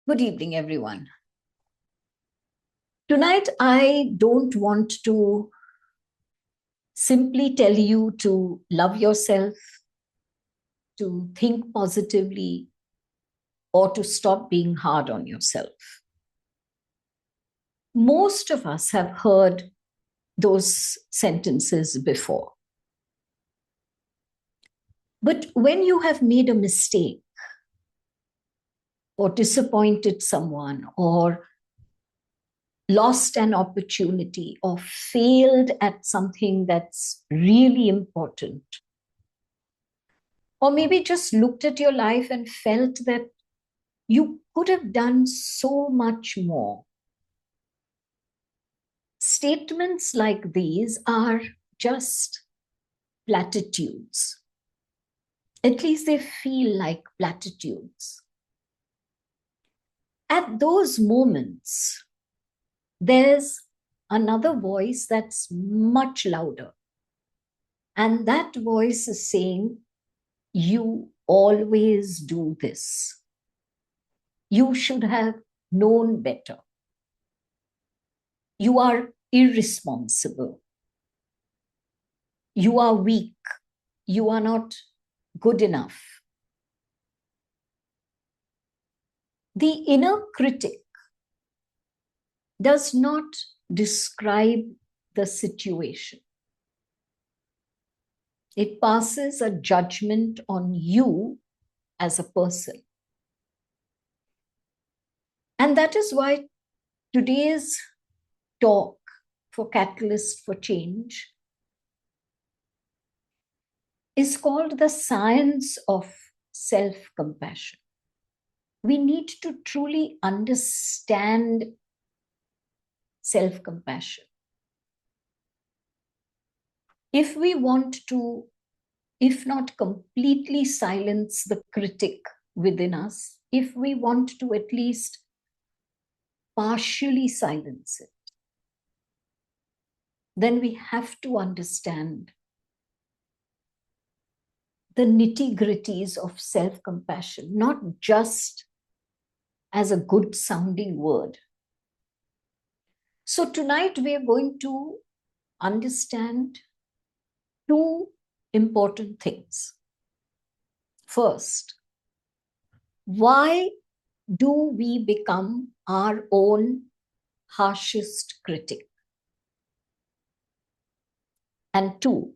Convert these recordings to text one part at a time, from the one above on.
Good evening, everyone. Tonight, I don't want to simply tell you to love yourself, to think positively, or to stop being hard on yourself. Most of us have heard those sentences before. But when you have made a mistake, or disappointed someone, or lost an opportunity, or failed at something that's really important, or maybe just looked at your life and felt that you could have done so much more. Statements like these are just platitudes. At least they feel like platitudes. At those moments, there's another voice that's much louder. And that voice is saying, you always do this. You should have known better. You are irresponsible. You are weak. You are not good enough. The inner critic does not describe the situation. It passes a judgment on you as a person. And that is why today's talk for Catalyst for Change is called the science of self-compassion. We need to truly understand self-compassion. If we want to, if not completely silence the critic within us, if we want to at least partially silence it, then we have to understand the nitty-gritties of self-compassion, not just as a good sounding word. So tonight we are going to understand two important things. First, why do we become our own harshest critic? And two,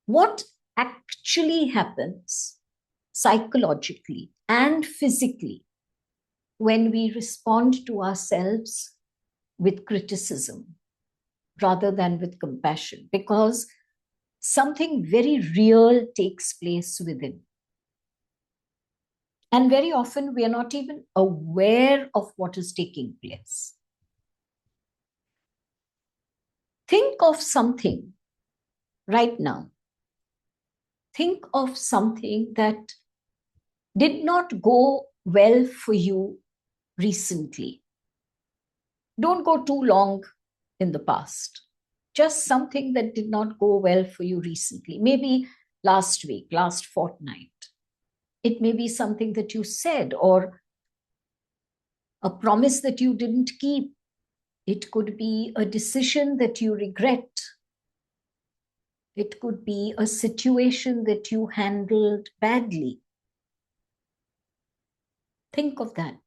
what actually happens psychologically and physically when we respond to ourselves with criticism rather than with compassion? Because something very real takes place within. And very often we are not even aware of what is taking place. Think of something right now. Think of something that did not go well for you recently. Don't go too long in the past. Just something that did not go well for you recently. Maybe last week, last fortnight. It may be something that you said or a promise that you didn't keep. It could be a decision that you regret. It could be a situation that you handled badly. Think of that.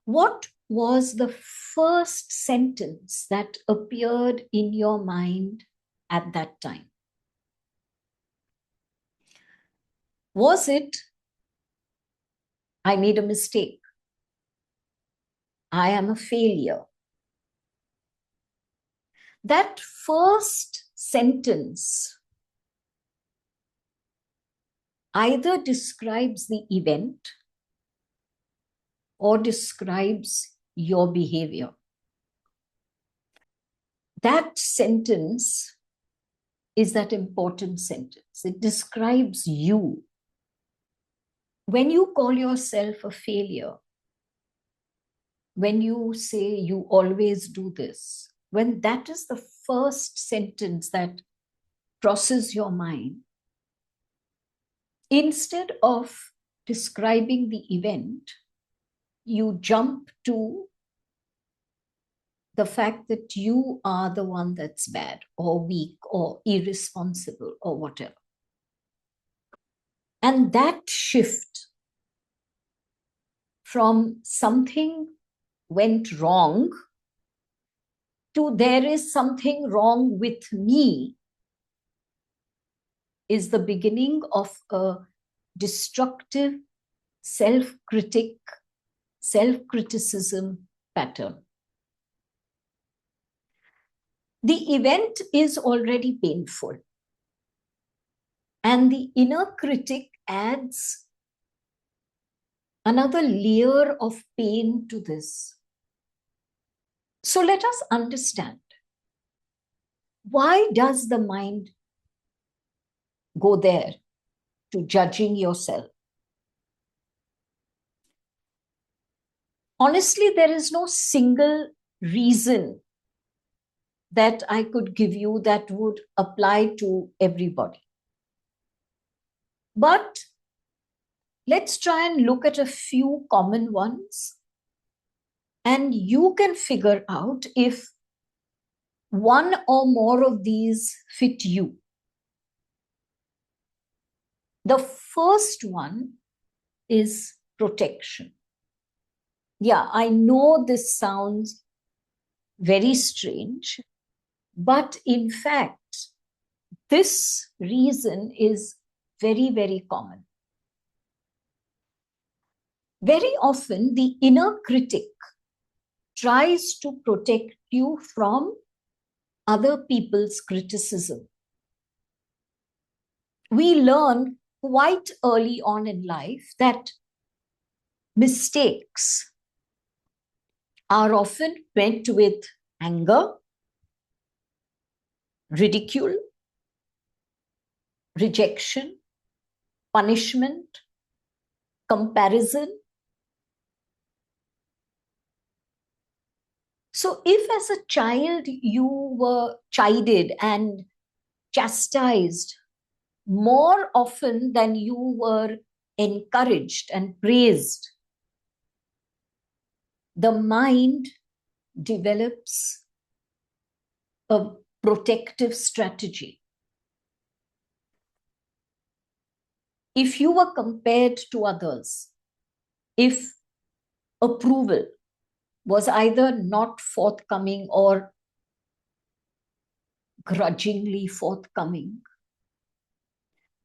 What was the first sentence that appeared in your mind at that time? Was it, I made a mistake? I am a failure? That first sentence either describes the event or describes your behavior. That sentence is that important sentence. It describes you. When you call yourself a failure, when you say you always do this, when that is the first sentence that crosses your mind, instead of describing the event, you jump to the fact that you are the one that's bad or weak or irresponsible or whatever. And that shift from something went wrong to there is something wrong with me is the beginning of a destructive self-criticism pattern. The event is already painful, and the inner critic adds another layer of pain to this. So let us understand, why does the mind go there to judging yourself? Honestly, there is no single reason that I could give you that would apply to everybody. But let's try and look at a few common ones, and you can figure out if one or more of these fit you. The first one is protection. Yeah, I know this sounds very strange, but in fact, this reason is very, very common. Very often, the inner critic tries to protect you from other people's criticism. We learn quite early on in life that mistakes are often met with anger, ridicule, rejection, punishment, comparison. So if as a child you were chided and chastised more often than you were encouraged and praised, the mind develops a protective strategy. If you were compared to others, if approval was either not forthcoming or grudgingly forthcoming,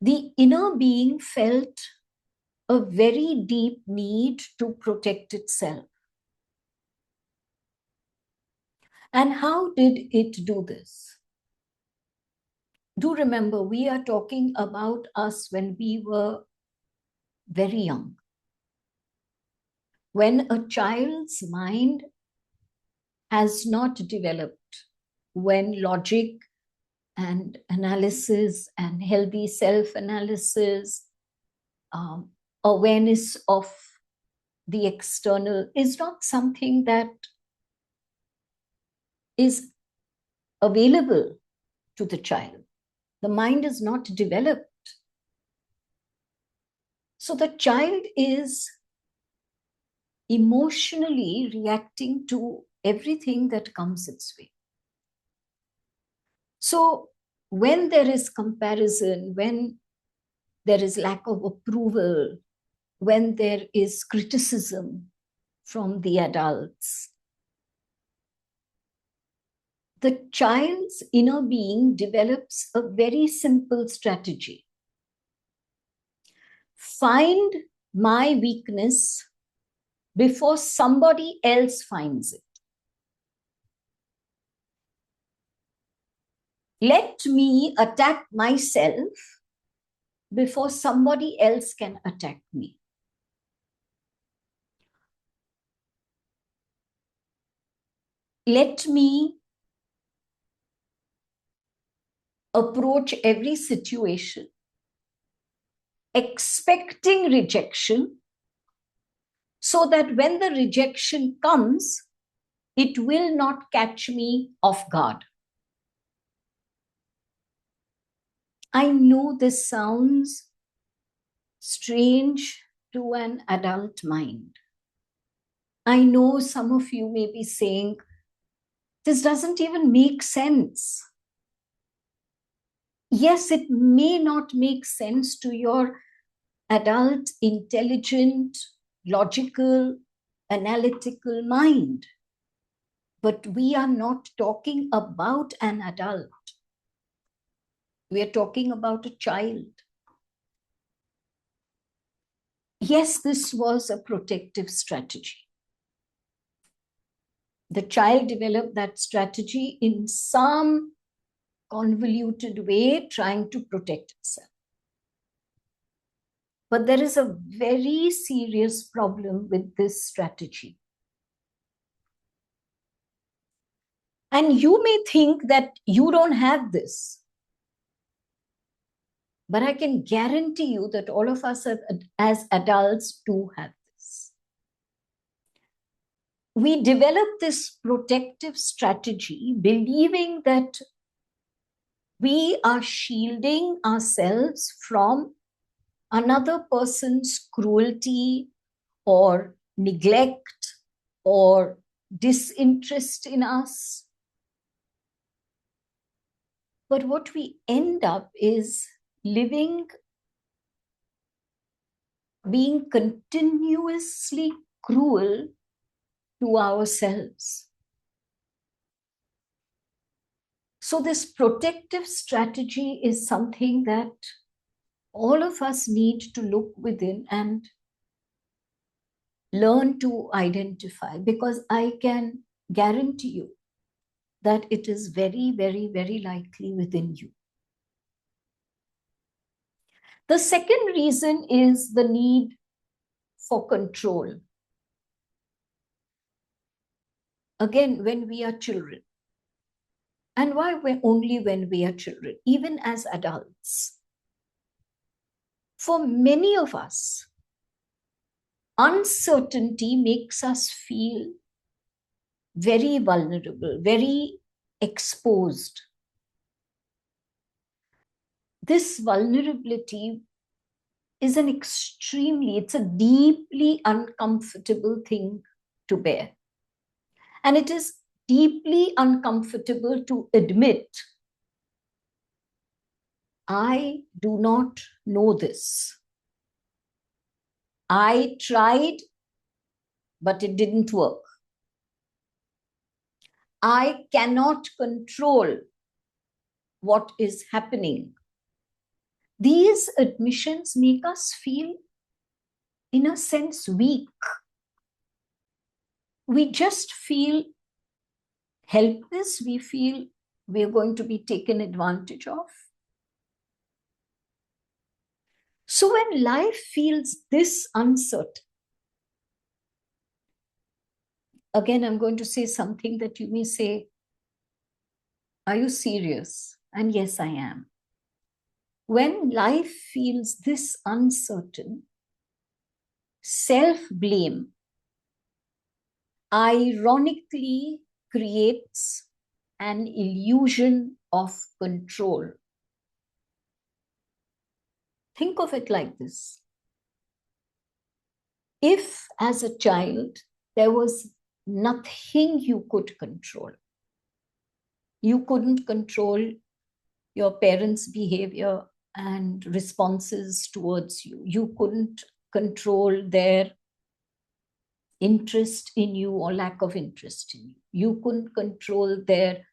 the inner being felt a very deep need to protect itself. And how did it do this? Do remember, we are talking about us when we were very young. When a child's mind has not developed, when logic and analysis and healthy self-analysis, awareness of the external is not something that is available to the child. The mind is not developed. So the child is emotionally reacting to everything that comes its way. So when there is comparison, when there is lack of approval, when there is criticism from the adults, the child's inner being develops a very simple strategy. Find my weakness before somebody else finds it. Let me attack myself before somebody else can attack me. Let me approach every situation expecting rejection, so that when the rejection comes, it will not catch me off guard. I know this sounds strange to an adult mind. I know some of you may be saying, this doesn't even make sense. Yes, it may not make sense to your adult, intelligent, logical, analytical mind. But we are not talking about an adult. We are talking about a child. Yes, this was a protective strategy. The child developed that strategy in some convoluted way, trying to protect itself. But there is a very serious problem with this strategy. And you may think that you don't have this. But I can guarantee you that all of us as adults do have this. We develop this protective strategy believing that we are shielding ourselves from another person's cruelty or neglect or disinterest in us. But what we end up is living, being continuously cruel to ourselves. So this protective strategy is something that all of us need to look within and learn to identify, because I can guarantee you that it is very, very, very likely within you. The second reason is the need for control. Again, when we are children. And why only when we are children? Even as adults. For many of us, uncertainty makes us feel very vulnerable, very exposed. This vulnerability is it's a deeply uncomfortable thing to bear. And it is deeply uncomfortable to admit, I do not know this. I tried, but it didn't work. I cannot control what is happening. These admissions make us feel, in a sense, weak. We just feel helpless. We feel we are going to be taken advantage of. So when life feels this uncertain, again, I'm going to say something that you may say, are you serious? And yes, I am. When life feels this uncertain, self-blame ironically creates an illusion of control. Think of it like this. If, as a child, there was nothing you could control, you couldn't control your parents' behavior and responses towards you. You couldn't control their interest in you or lack of interest in you. You couldn't control their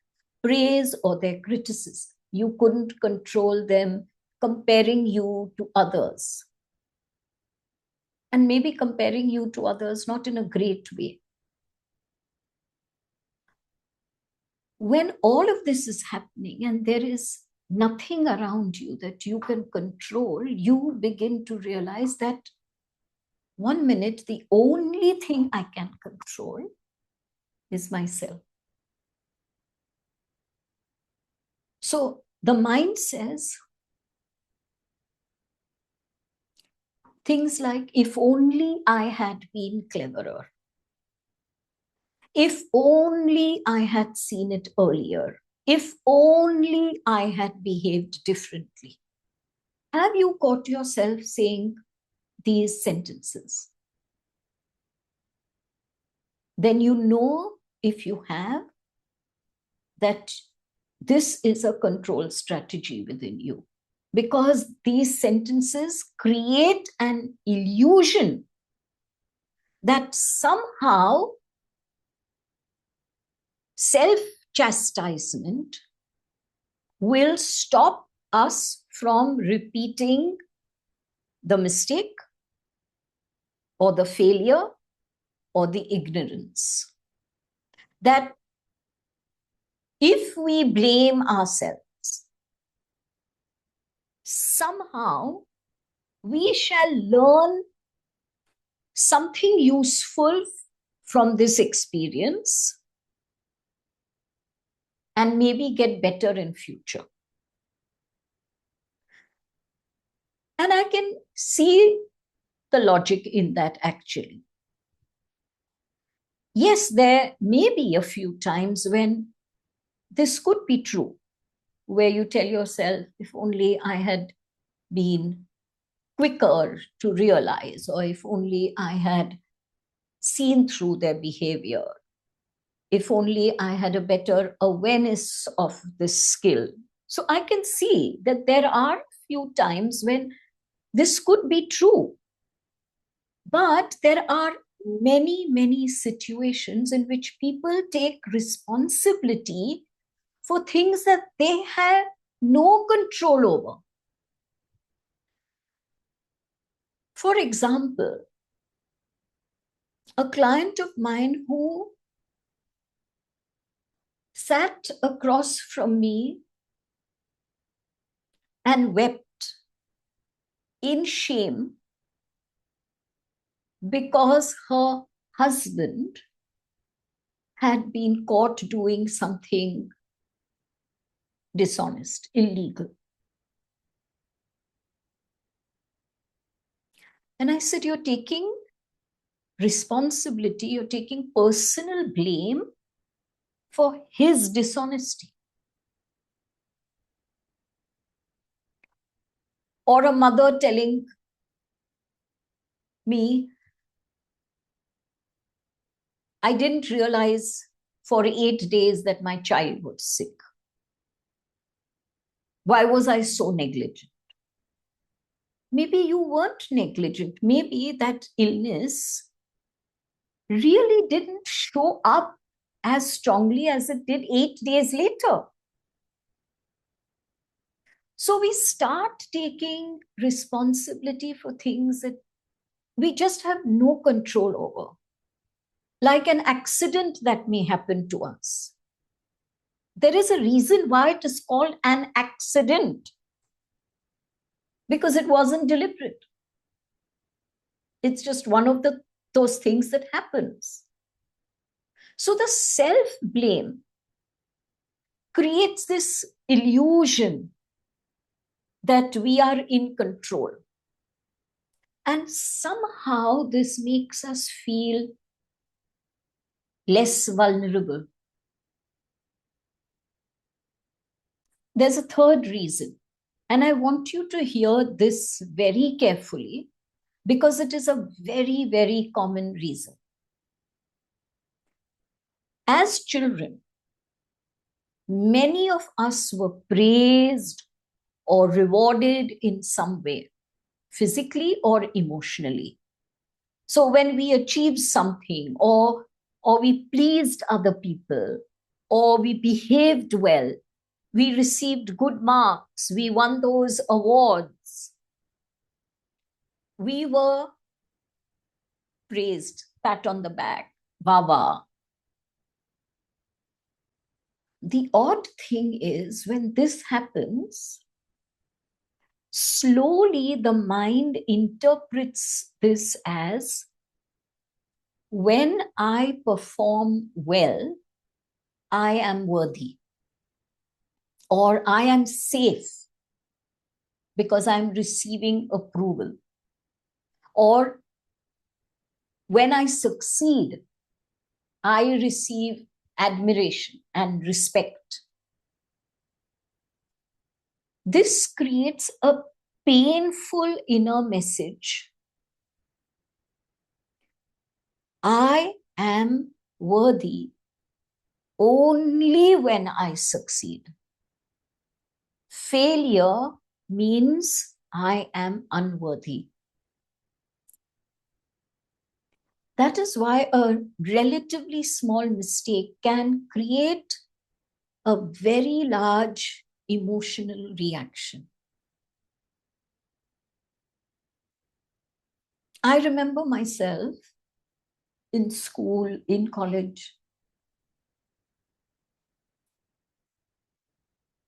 praise or their criticism. You couldn't control them comparing you to others. And maybe comparing you to others not in a great way. When all of this is happening and there is nothing around you that you can control, you begin to realize that 1 minute, the only thing I can control is myself. So the mind says things like, if only I had been cleverer. If only I had seen it earlier. If only I had behaved differently. Have you caught yourself saying these sentences, then you know, if you have, that this is a control strategy within you, because these sentences create an illusion that somehow self-chastisement will stop us from repeating the mistake or the failure or the ignorance. That if we blame ourselves, somehow we shall learn something useful from this experience and maybe get better in future. And I can see the logic in that, actually. Yes, there may be a few times when this could be true, where you tell yourself, if only I had been quicker to realize, or if only I had seen through their behavior, if only I had a better awareness of this skill. So I can see that there are a few times when this could be true. But there are many, many situations in which people take responsibility for things that they have no control over. For example, a client of mine who sat across from me and wept in shame because her husband had been caught doing something dishonest, illegal. And I said, you're taking responsibility, you're taking personal blame for his dishonesty. Or a mother telling me, I didn't realize for 8 days that my child was sick. Why was I so negligent? Maybe you weren't negligent. Maybe that illness really didn't show up as strongly as it did 8 days later. So we start taking responsibility for things that we just have no control over, like an accident that may happen to us. There is a reason why it is called an accident, because it wasn't deliberate. It's just one of those things that happens. So the self-blame creates this illusion that we are in control. And somehow this makes us feel less vulnerable. There's a third reason, and I want you to hear this very carefully, because it is a very, very common reason. As children, many of us were praised or rewarded in some way, physically or emotionally. So when we achieved something, or we pleased other people, or we behaved well, we received good marks, we won those awards, we were praised, pat on the back, baba. The odd thing is, when this happens, slowly the mind interprets this as, when I perform well, I am worthy, or I am safe because I'm receiving approval, or when I succeed, I receive admiration and respect. This creates a painful inner message I am worthy only when I succeed. Failure means I am unworthy. That is why a relatively small mistake can create a very large emotional reaction. I remember myself in school, in college.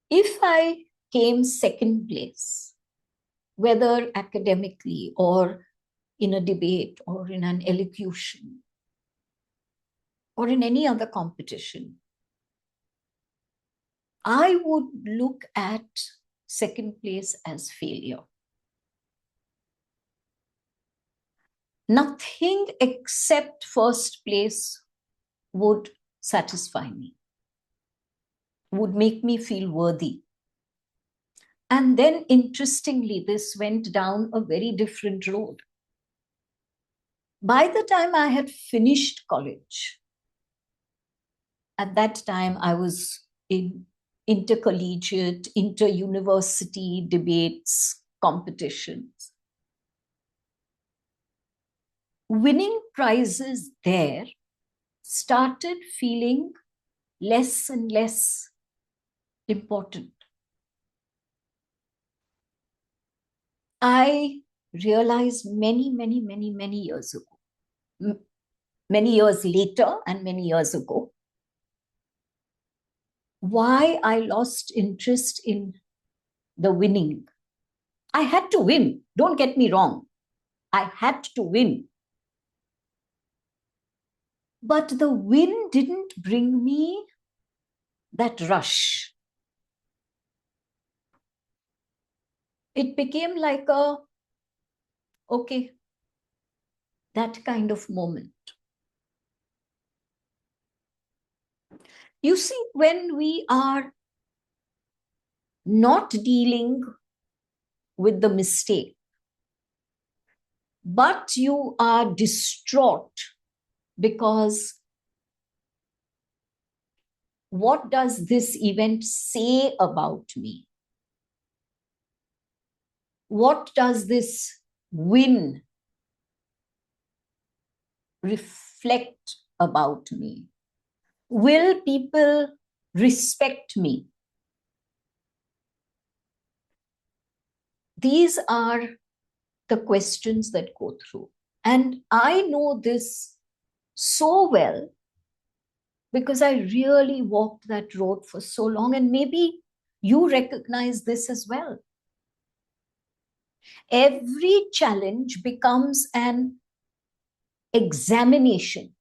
If I came second place, whether academically or in a debate or in an elocution or in any other competition, I would look at second place as failure. Nothing except first place would satisfy me, would make me feel worthy. And then, interestingly, this went down a very different road. By the time I had finished college, at that time I was in intercollegiate, inter-university debates, competitions. Winning prizes there started feeling less and less important. I realized many years ago, many years later and many years ago, why I lost interest in the winning. I had to win. Don't get me wrong. I had to win. But the win didn't bring me that rush. It became like okay, that kind of moment. You see, when we are not dealing with the mistake, but you are distraught because what does this event say about me? What does this win reflect about me? Will people respect me? These are the questions that go through. And I know this so well because I really walked that road for so long. And maybe you recognize this as well. Every challenge becomes an examination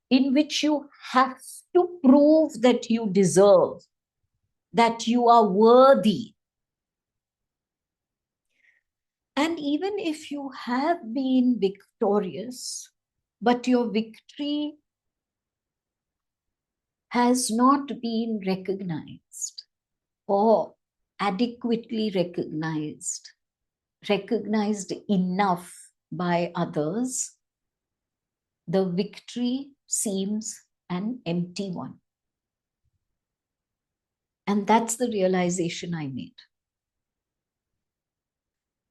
in which you have to prove that you deserve, that you are worthy. And even if you have been victorious, but your victory has not been recognized or adequately recognized enough by others, the victory seems an empty one. And that's the realization I made.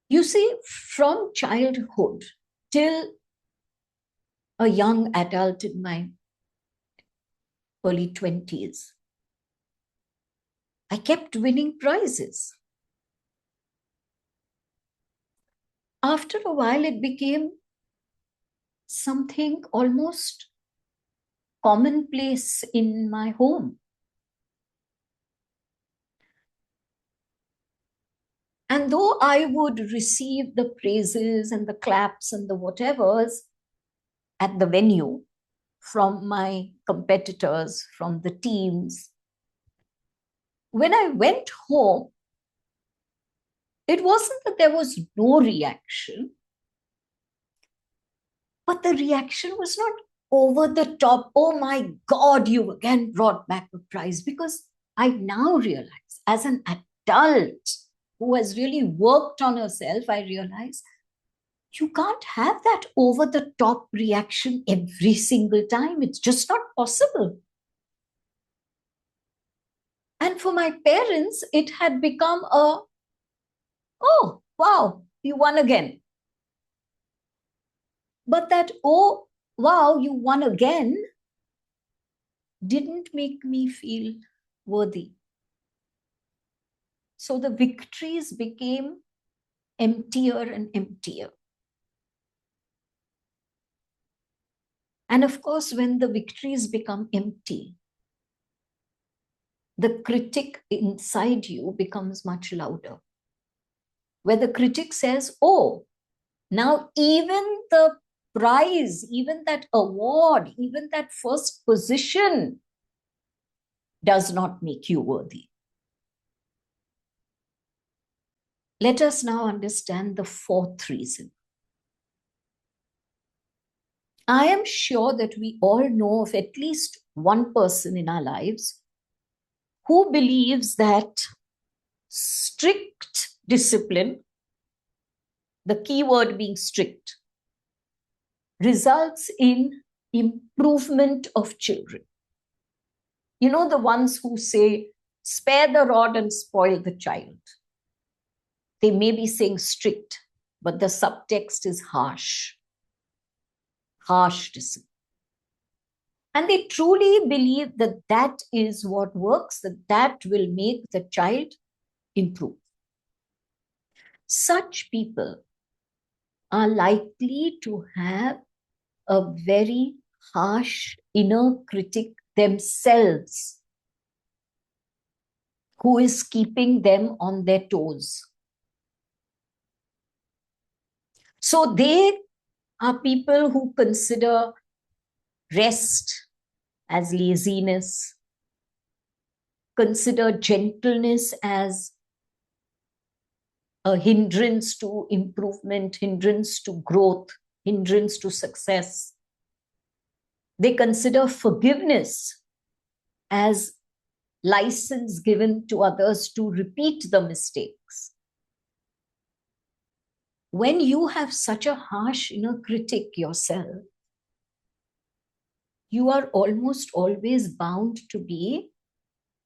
You see, from childhood till a young adult in my early 20s, I kept winning prizes. After a while, it became something almost commonplace in my home. And though I would receive the praises and the claps and the whatevers at the venue from my competitors, from the teams, when I went home, it wasn't that there was no reaction, but the reaction was not over the top. Oh my God, you again brought back a prize. Because I now realize, as an adult who has really worked on herself, I realize You can't have that over-the-top reaction every single time. It's just not possible. And for my parents, it had become oh, wow, you won again. But that, oh, wow, you won again, didn't make me feel worthy. So the victories became emptier and emptier. And of course, when the victories become empty, the critic inside you becomes much louder. Where the critic says, oh, now even the prize, even that award, even that first position does not make you worthy. Let us now understand the fourth reason. I am sure that we all know of at least one person in our lives who believes that strict discipline, the key word being strict, results in improvement of children. You know, the ones who say, spare the rod and spoil the child. They may be saying strict, but the subtext is harsh. Harsh discipline. And they truly believe that that is what works, that that will make the child improve. Such people are likely to have a very harsh inner critic themselves who is keeping them on their toes. So they are people who consider rest as laziness, consider gentleness as a hindrance to improvement, hindrance to growth, hindrance to success. They consider forgiveness as license given to others to repeat the mistakes. When you have such a harsh inner critic yourself, you are almost always bound to be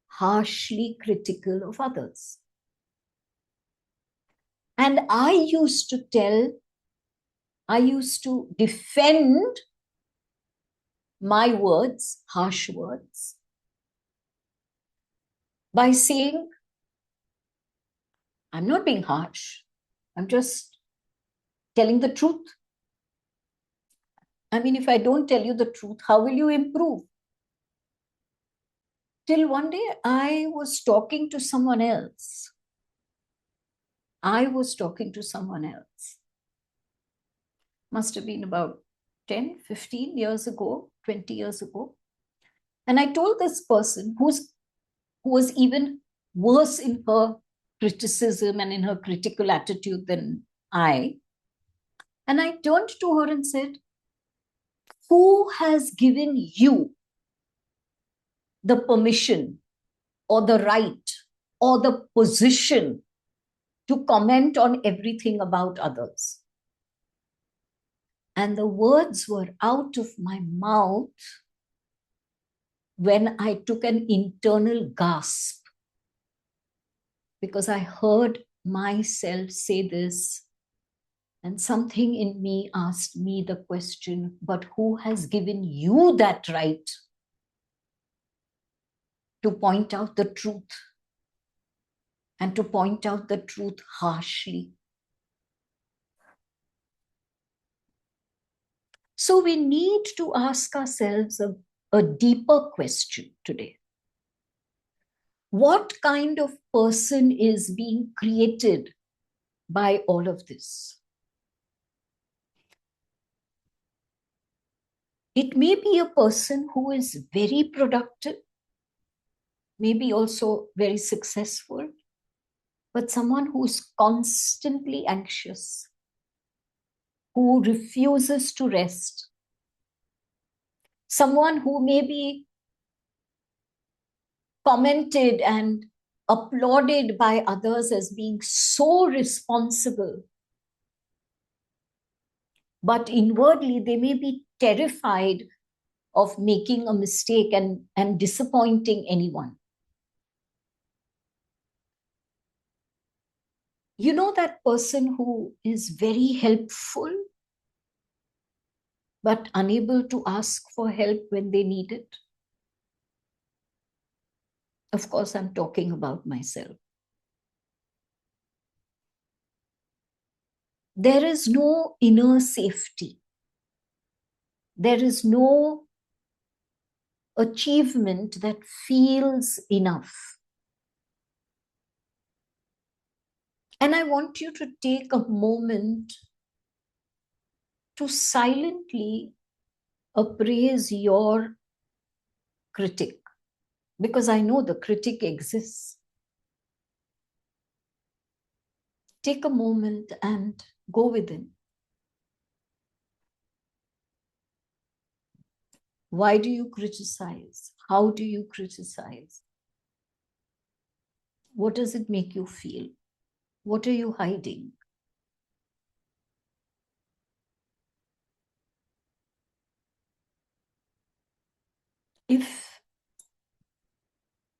harshly critical of others. And I used to defend my words, harsh words, by saying, I'm not being harsh. I'm just telling the truth. I mean, if I don't tell you the truth, how will you improve? Till one day I was talking to someone else. Must have been about 10, 15 years ago, 20 years ago. And I told this person who was even worse in her criticism and in her critical attitude than I. And I turned to her and said, who has given you the permission or the right or the position to comment on everything about others? And the words were out of my mouth when I took an internal gasp, because I heard myself say this, and something in me asked me the question, but who has given you that right to point out the truth, and to point out the truth harshly? So we need to ask ourselves a deeper question today. What kind of person is being created by all of this? It may be a person who is very productive, maybe also very successful, but someone who is constantly anxious, who refuses to rest, someone who may be commented and applauded by others as being so responsible, but inwardly they may be terrified of making a mistake and disappointing anyone. You know that person who is very helpful, but unable to ask for help when they need it? Of course, I'm talking about myself. There is no inner safety. There is no achievement that feels enough. And I want you to take a moment to silently appraise your critic, because I know the critic exists. Take a moment and go within. Why do you criticize? How do you criticize? What does it make you feel? What are you hiding? If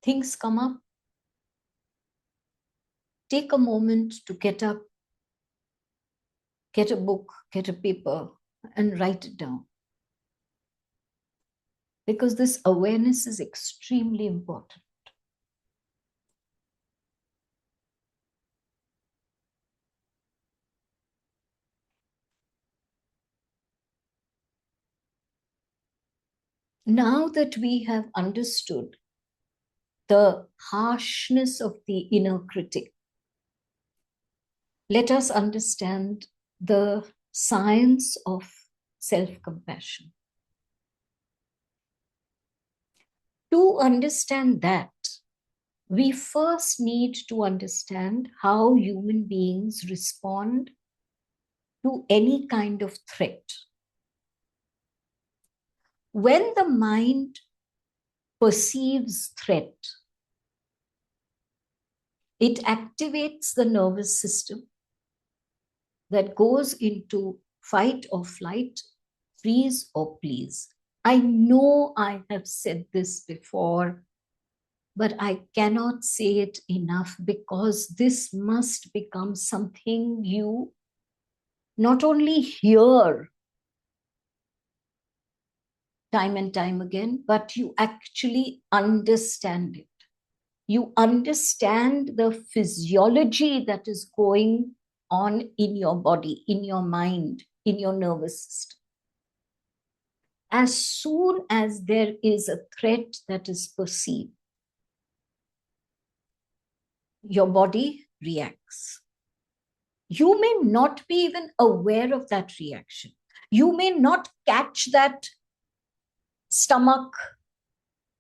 things come up, take a moment to get up, get a book, get a paper, and write it down. Because this awareness is extremely important. Now that we have understood the harshness of the inner critic, let us understand the science of self-compassion. To understand that, we first need to understand how human beings respond to any kind of threat. When the mind perceives threat, it activates the nervous system that goes into fight or flight, freeze or please. I know I have said this before, but I cannot say it enough, because this must become something you not only hear time and time again, but you actually understand it. You understand the physiology that is going on in your body, in your mind, in your nervous system. As soon as there is a threat that is perceived, your body reacts. You may not be even aware of that reaction. You may not catch that stomach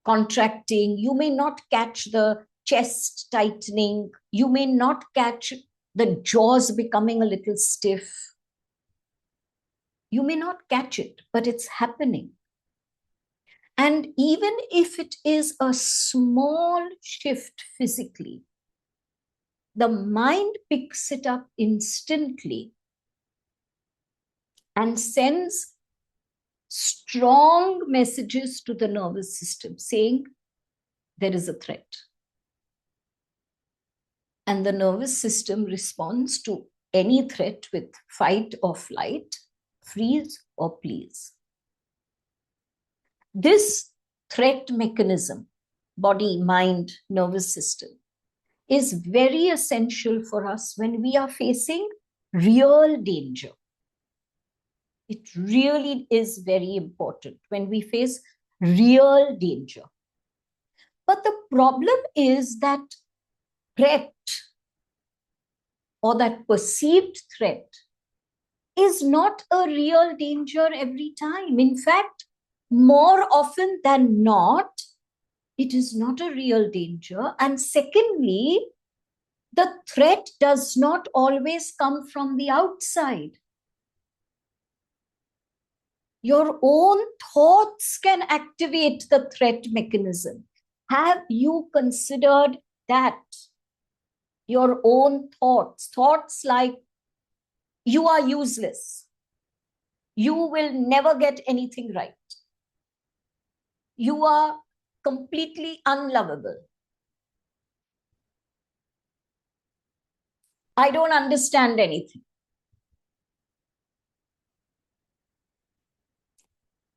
contracting. You may not catch the chest tightening. You may not catch the jaws becoming a little stiff. You may not catch it, but it's happening. And even if it is a small shift physically, the mind picks it up instantly and sends strong messages to the nervous system saying there is a threat. And the nervous system responds to any threat with fight or flight, freeze or please. This threat mechanism, body, mind, nervous system, is very essential for us when we are facing real danger. It really is very important when we face real danger. But the problem is that threat, or that perceived threat, is not a real danger every time. In fact, more often than not, it is not a real danger. And secondly, the threat does not always come from the outside. Your own thoughts can activate the threat mechanism. Have you considered that? Your own thoughts like you are useless, you will never get anything right. You are completely unlovable. I don't understand anything.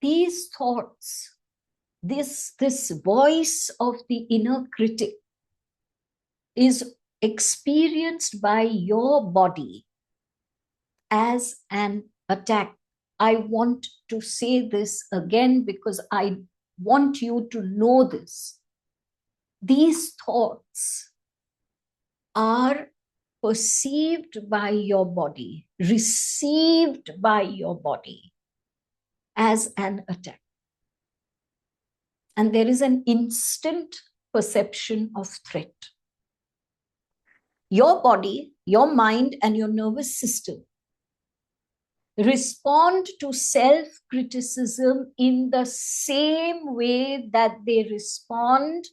These thoughts, this voice of the inner critic is experienced by your body as an attack. I want to say this again because I want you to know this. These thoughts are perceived by your body, received by your body as an attack. And there is an instant perception of threat. Your body, your mind, and your nervous system respond to self-criticism in the same way that they respond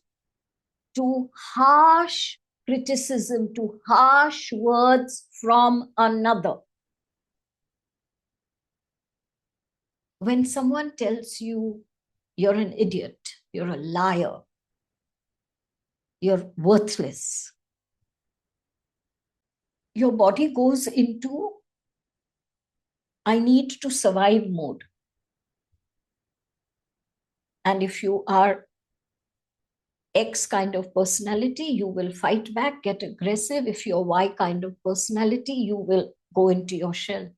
to harsh criticism, to harsh words from another. When someone tells you you're an idiot, you're a liar, you're worthless, your body goes into I need to survive mode. And if you are X kind of personality, you will fight back, get aggressive. If you're Y kind of personality, you will go into your shell.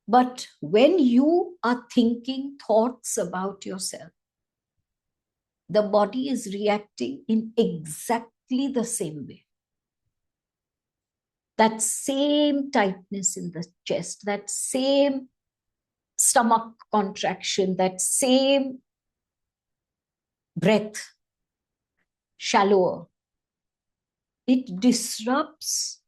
But when you are thinking thoughts about yourself, the body is reacting in exactly the same way. That same tightness in the chest, that same stomach contraction, that same breath, shallower. It disrupts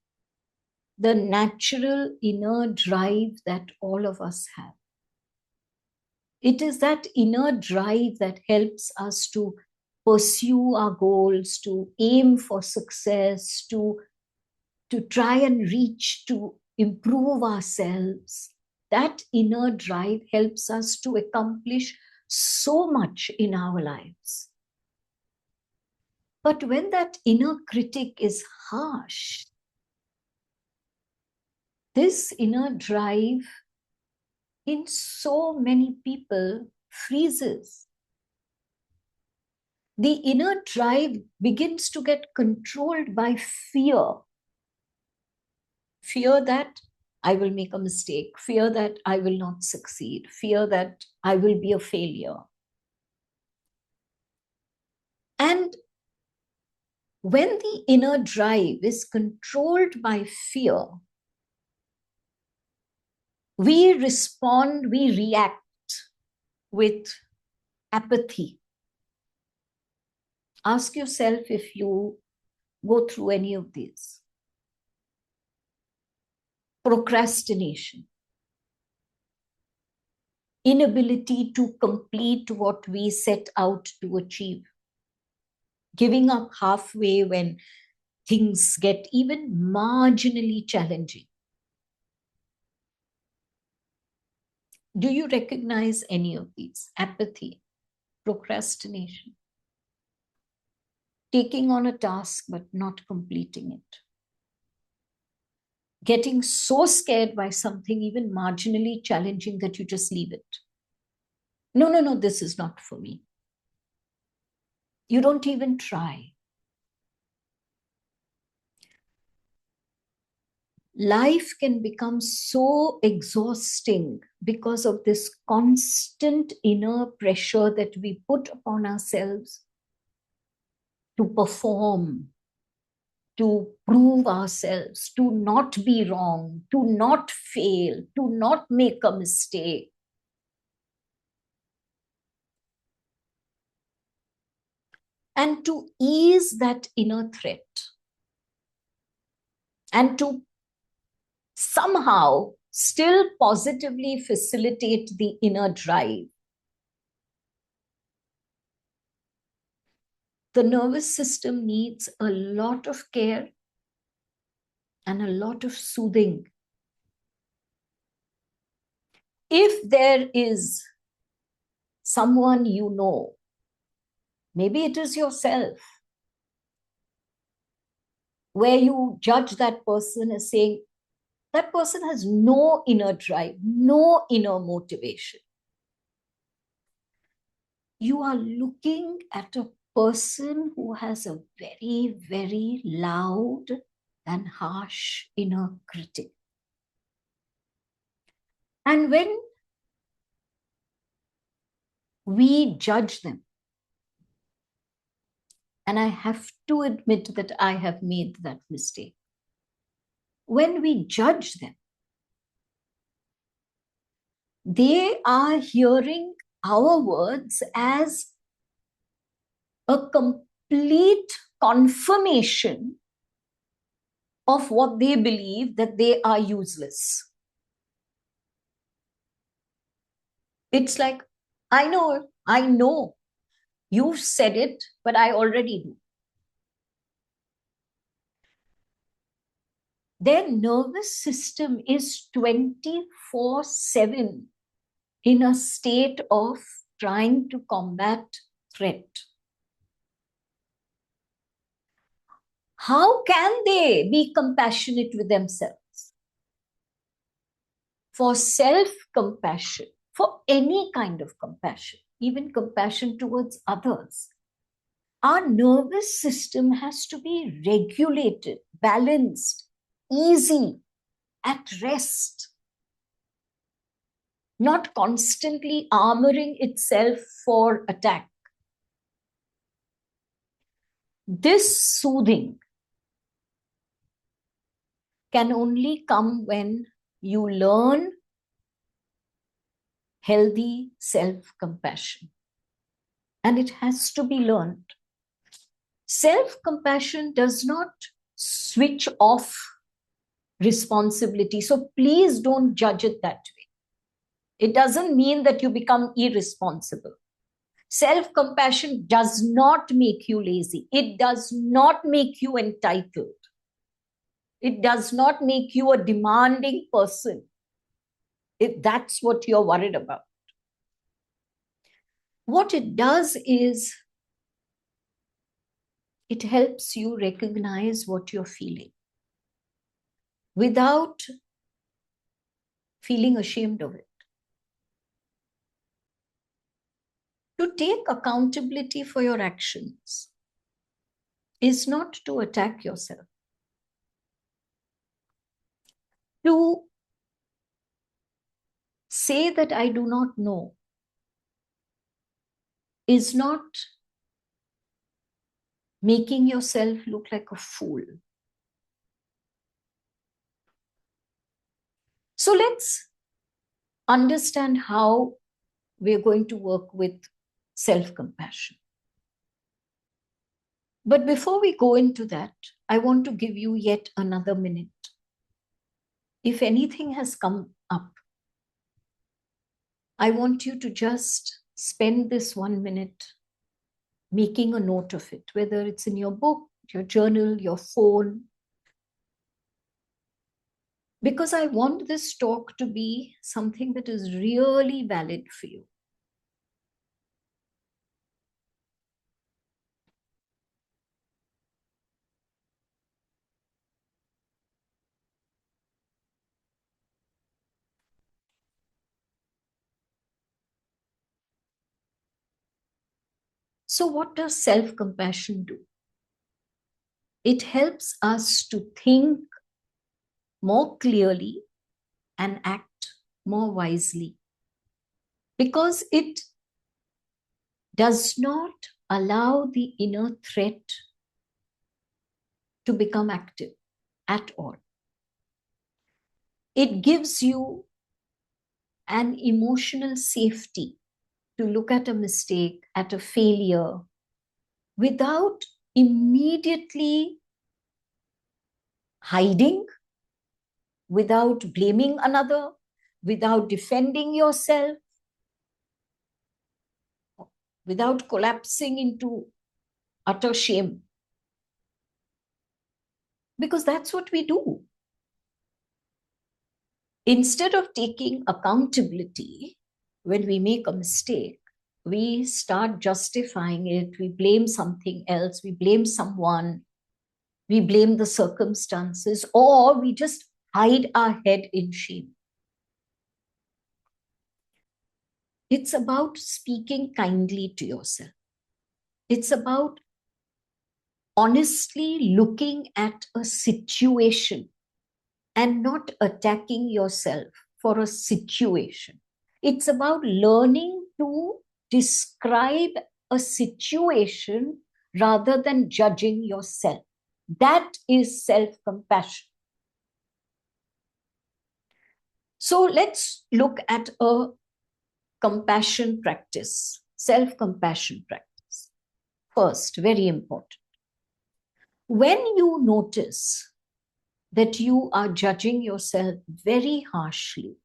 the natural inner drive that all of us have. It is that inner drive that helps us to pursue our goals, to aim for success, to try and reach, to improve ourselves. That inner drive helps us to accomplish so much in our lives. But when that inner critic is harsh, this inner drive in so many people freezes. The inner drive begins to get controlled by fear. Fear that I will make a mistake, fear that I will not succeed, fear that I will be a failure. And when the inner drive is controlled by fear, we respond, we react with apathy. Ask yourself if you go through any of these. Procrastination, inability to complete what we set out to achieve, giving up halfway when things get even marginally challenging. Do you recognize any of these? Apathy, procrastination, taking on a task but not completing it, getting so scared by something even marginally challenging that you just leave it. No, this is not for me. You don't even try. Life can become so exhausting because of this constant inner pressure that we put upon ourselves to perform, to prove ourselves, to not be wrong, to not fail, to not make a mistake. And to ease that inner threat and to somehow still positively facilitate the inner drive, the nervous system needs a lot of care and a lot of soothing If there is someone you know, maybe it is yourself, where you judge that person as saying, that person has no inner drive, no inner motivation. You are looking at a person who has a very, very loud and harsh inner critic. And when we judge them, and I have to admit that I have made that mistake, when we judge them, they are hearing our words as a complete confirmation of what they believe, that they are useless. It's like, I know, you've said it, but I already do. Their nervous system is 24/7 in a state of trying to combat threat. How can they be compassionate with themselves? For self-compassion, for any kind of compassion, even compassion towards others, our nervous system has to be regulated, balanced, easy, at rest, not constantly armoring itself for attack. This soothing can only come when you learn healthy self-compassion. And it has to be learned. Self-compassion does not switch off responsibility. So please don't judge it that way. It doesn't mean that you become irresponsible. Self-compassion does not make you lazy. It does not make you entitled. It does not make you a demanding person, if that's what you're worried about. What it does is it helps you recognize what you're feeling without feeling ashamed of it. To take accountability for your actions is not to attack yourself. To say that I do not know is not making yourself look like a fool. So let's understand how we're going to work with self-compassion. But before we go into that, I want to give you yet another minute. If anything has come up, I want you to just spend this 1 minute making a note of it, whether it's in your book, your journal, your phone. Because I want this talk to be something that is really valid for you. So what does self-compassion do? It helps us to think more clearly and act more wisely, because it does not allow the inner threat to become active at all. It gives you an emotional safety to look at a mistake, at a failure, without immediately hiding, without blaming another, without defending yourself, without collapsing into utter shame. Because that's what we do. Instead of taking accountability when we make a mistake, we start justifying it. We blame something else. We blame someone. We blame the circumstances, or we just hide our head in shame. It's about speaking kindly to yourself. It's about honestly looking at a situation and not attacking yourself for a situation. It's about learning to describe a situation rather than judging yourself. That is self-compassion. So let's look at a compassion practice, self-compassion practice. First, very important. When you notice that you are judging yourself very harshly,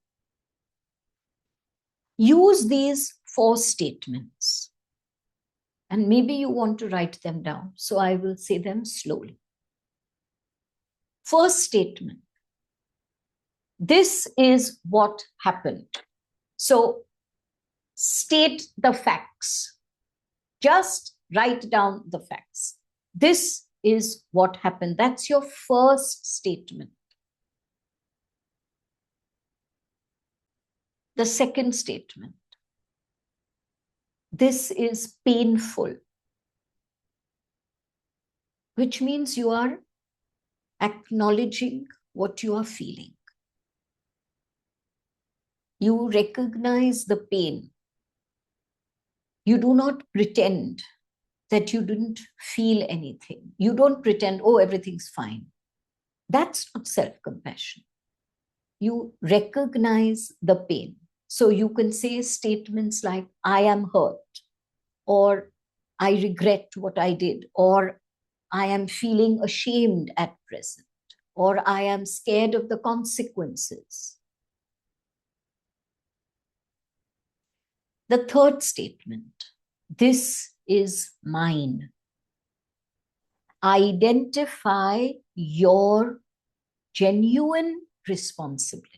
use these 4 statements. And maybe you want to write them down, so I will say them slowly. First statement. This is what happened. So state the facts. Just write down the facts. This is what happened. That's your first statement. The second statement. This is painful, which means you are acknowledging what you are feeling. You recognize the pain. You do not pretend that you didn't feel anything. You don't pretend, oh, everything's fine. That's not self-compassion. You recognize the pain. So you can say statements like, I am hurt, or I regret what I did, or I am feeling ashamed at present, or I am scared of the consequences. The third statement, this is mine. Identify your genuine responsibility.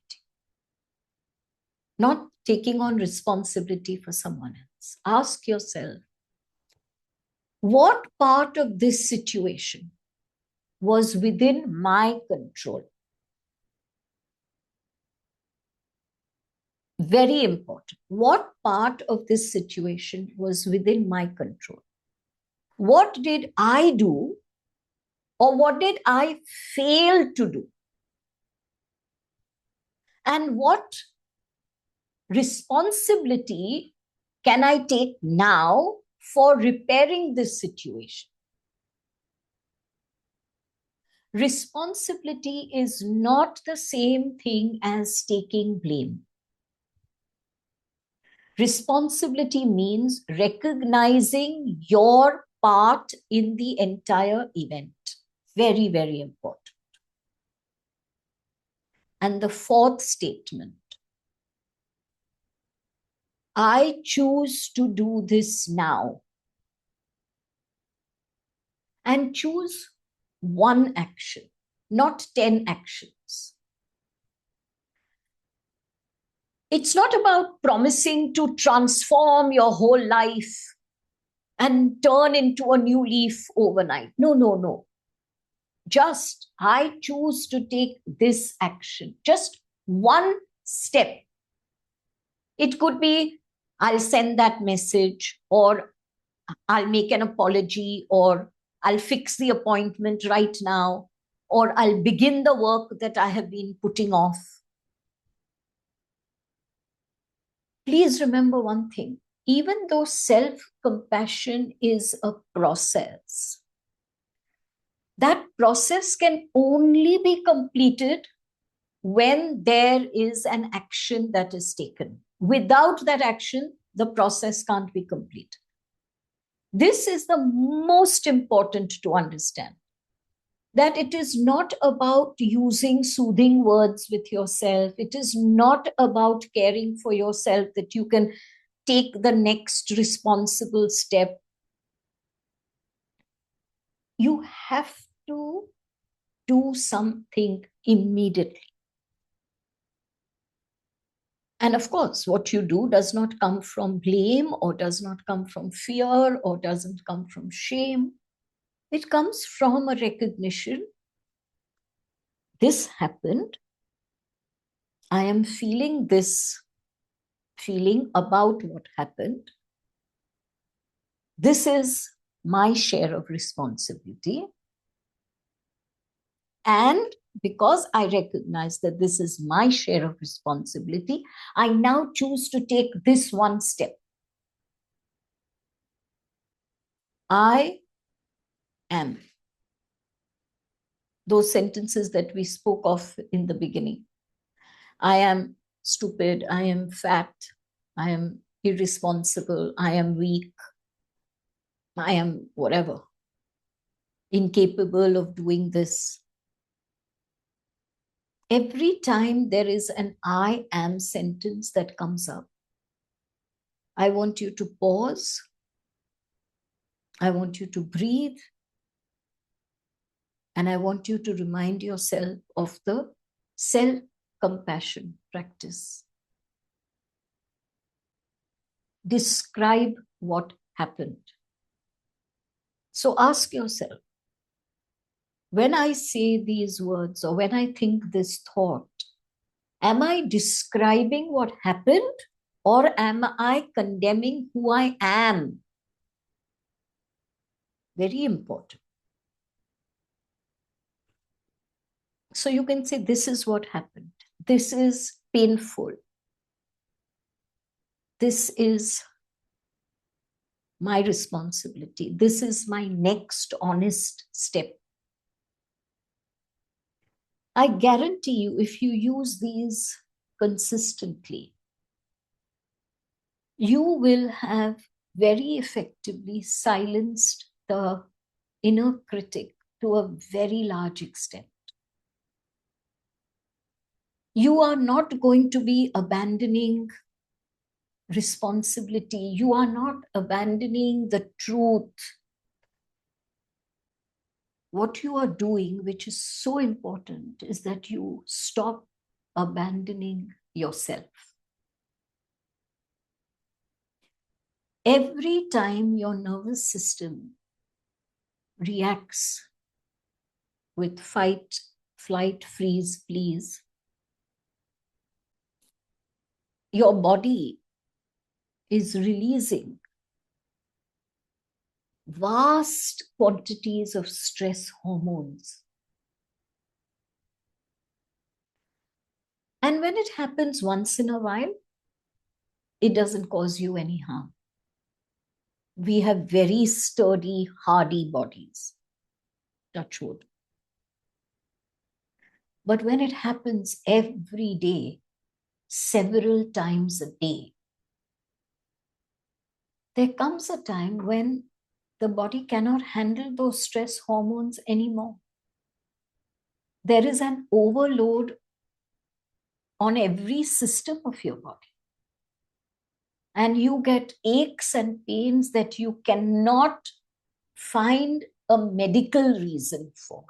Not taking on responsibility for someone else. Ask yourself, what part of this situation was within my control? Very important. What part of this situation was within my control? What did I do, or what did I fail to do? And what responsibility can I take now for repairing this situation? Responsibility is not the same thing as taking blame. Responsibility means recognizing your part in the entire event. Very, very important. And the fourth statement, I choose to do this now. And choose one action, not 10 actions. It's not about promising to transform your whole life and turn into a new leaf overnight. No, no, no. Just, I choose to take this action. Just one step. It could be, I'll send that message, or I'll make an apology, or I'll fix the appointment right now, or I'll begin the work that I have been putting off. Please remember one thing, even though self-compassion is a process, that process can only be completed when there is an action that is taken. Without that action, the process can't be complete. This is the most important to understand, that it is not about using soothing words with yourself. It is not about caring for yourself that you can take the next responsible step. You have to do something immediately. And of course, what you do does not come from blame or does not come from fear or doesn't come from shame. It comes from a recognition. This happened. I am feeling this feeling about what happened. This is my share of responsibility. And because I recognize that this is my share of responsibility, I now choose to take this one step. I am. Those sentences that we spoke of in the beginning. I am stupid, I am fat, I am irresponsible, I am weak, I am whatever, incapable of doing this. Every time there is an I am sentence that comes up, I want you to pause. I want you to breathe. And I want you to remind yourself of the self-compassion practice. Describe what happened. So ask yourself, when I say these words or when I think this thought, am I describing what happened or am I condemning who I am? Very important. So you can say, this is what happened. This is painful. This is my responsibility. This is my next honest step. I guarantee you, if you use these consistently, you will have very effectively silenced the inner critic to a very large extent. You are not going to be abandoning responsibility. You are not abandoning the truth. What you are doing, which is so important, is that you stop abandoning yourself. Every time your nervous system reacts with fight, flight, freeze, please, your body is releasing vast quantities of stress hormones. And when it happens once in a while, it doesn't cause you any harm. We have very sturdy, hardy bodies. Touch wood. But when it happens every day, several times a day, there comes a time when the body cannot handle those stress hormones anymore. There is an overload on every system of your body. And you get aches and pains that you cannot find a medical reason for.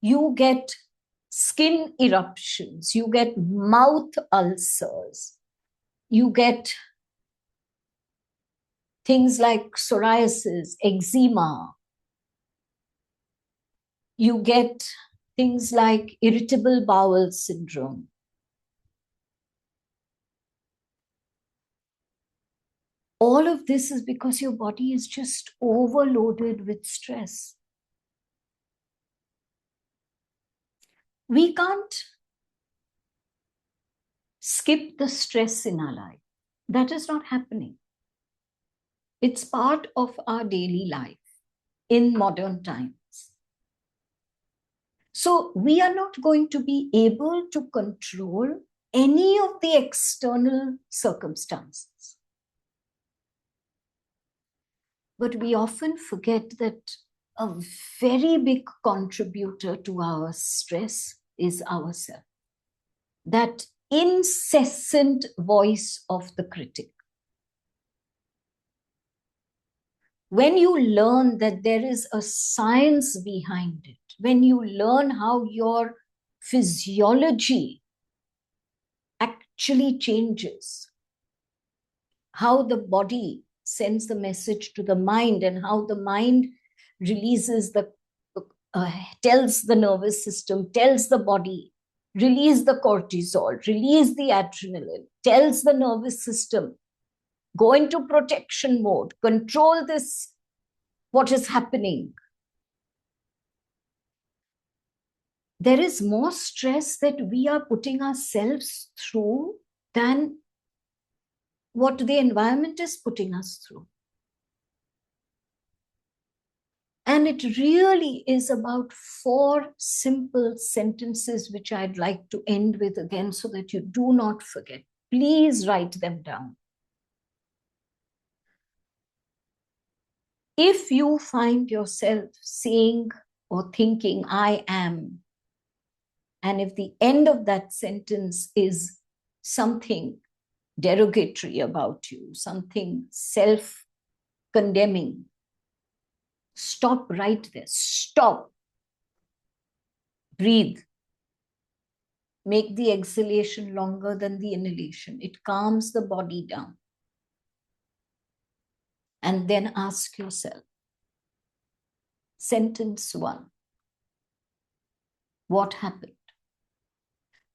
You get skin eruptions, you get mouth ulcers, you get things like psoriasis, eczema. You get things like irritable bowel syndrome. All of this is because your body is just overloaded with stress. We can't skip the stress in our life. That is not happening. It's part of our daily life in modern times. So we are not going to be able to control any of the external circumstances. But we often forget that a very big contributor to our stress is ourselves. That incessant voice of the critic. When you learn that there is a science behind it, when you learn how your physiology actually changes. How the body sends the message to the mind, and how the mind releases tells the nervous system, tells the body, release the cortisol, release the adrenaline, tells the nervous system, go into protection mode, control this, what is happening. There is more stress that we are putting ourselves through than what the environment is putting us through. And it really is about 4 simple sentences, which I'd like to end with again so that you do not forget. Please write them down. If you find yourself saying or thinking, I am, and if the end of that sentence is something derogatory about you, something self-condemning, stop right there. Stop. Breathe. Make the exhalation longer than the inhalation. It calms the body down. And then ask yourself, sentence 1, what happened?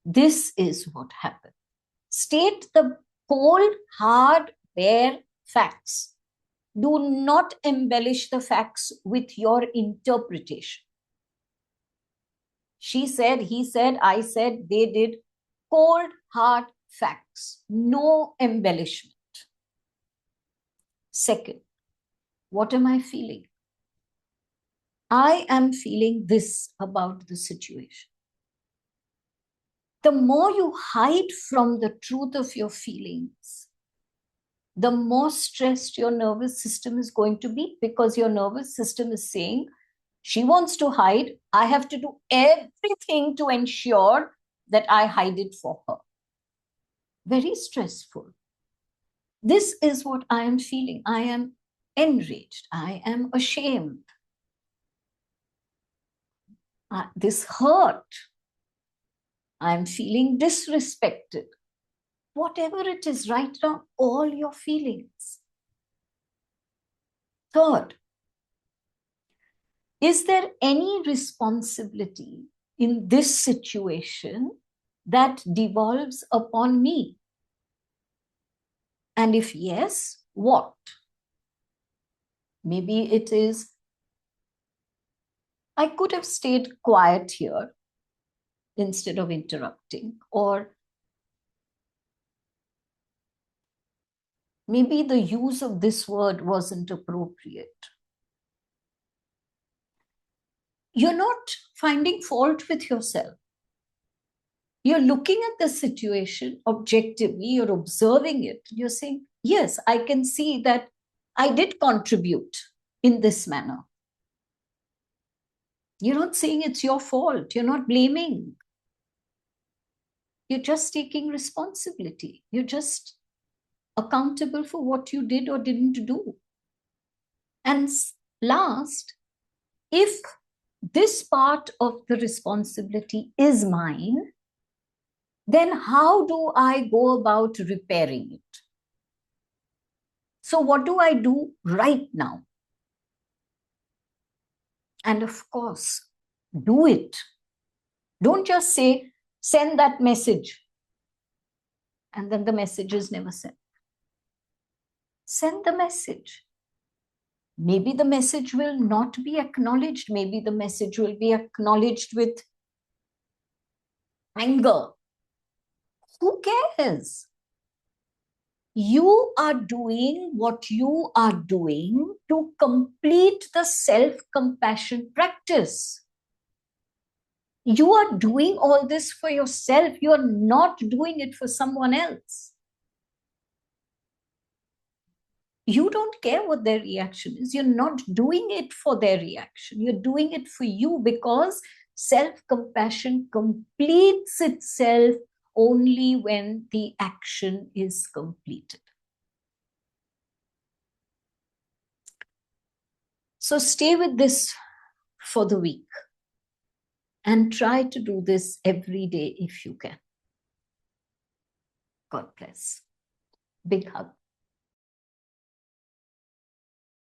This is what happened. State the cold, hard, bare facts. Do not embellish the facts with your interpretation. She said, he said, I said, they did. Cold, hard facts. No embellishment. Second, what am I feeling? I am feeling this about the situation. The more you hide from the truth of your feelings, the more stressed your nervous system is going to be, because your nervous system is saying, she wants to hide. I have to do everything to ensure that I hide it for her. Very stressful. This is what I am feeling. I am enraged. I am ashamed. This hurt. I'm feeling disrespected. Whatever it is, write down all your feelings. Third, is there any responsibility in this situation that devolves upon me? And if yes, what? Maybe it is, I could have stayed quiet here instead of interrupting, or maybe the use of this word wasn't appropriate. You're not finding fault with yourself. You're looking at the situation objectively, you're observing it, you're saying, yes, I can see that I did contribute in this manner. You're not saying it's your fault, you're not blaming. You're just taking responsibility. You're just accountable for what you did or didn't do. And last, if this part of the responsibility is mine, then how do I go about repairing it? So what do I do right now? And of course, do it. Don't just say, send that message, and then the message is never sent. Send the message. Maybe the message will not be acknowledged. Maybe the message will be acknowledged with anger. Who cares? You are doing what you are doing to complete the self-compassion practice. You are doing all this for yourself. You are not doing it for someone else. You don't care what their reaction is. You're not doing it for their reaction. You're doing it for you, because self-compassion completes itself only when the action is completed. So stay with this for the week and try to do this every day if you can. God bless. Big hug.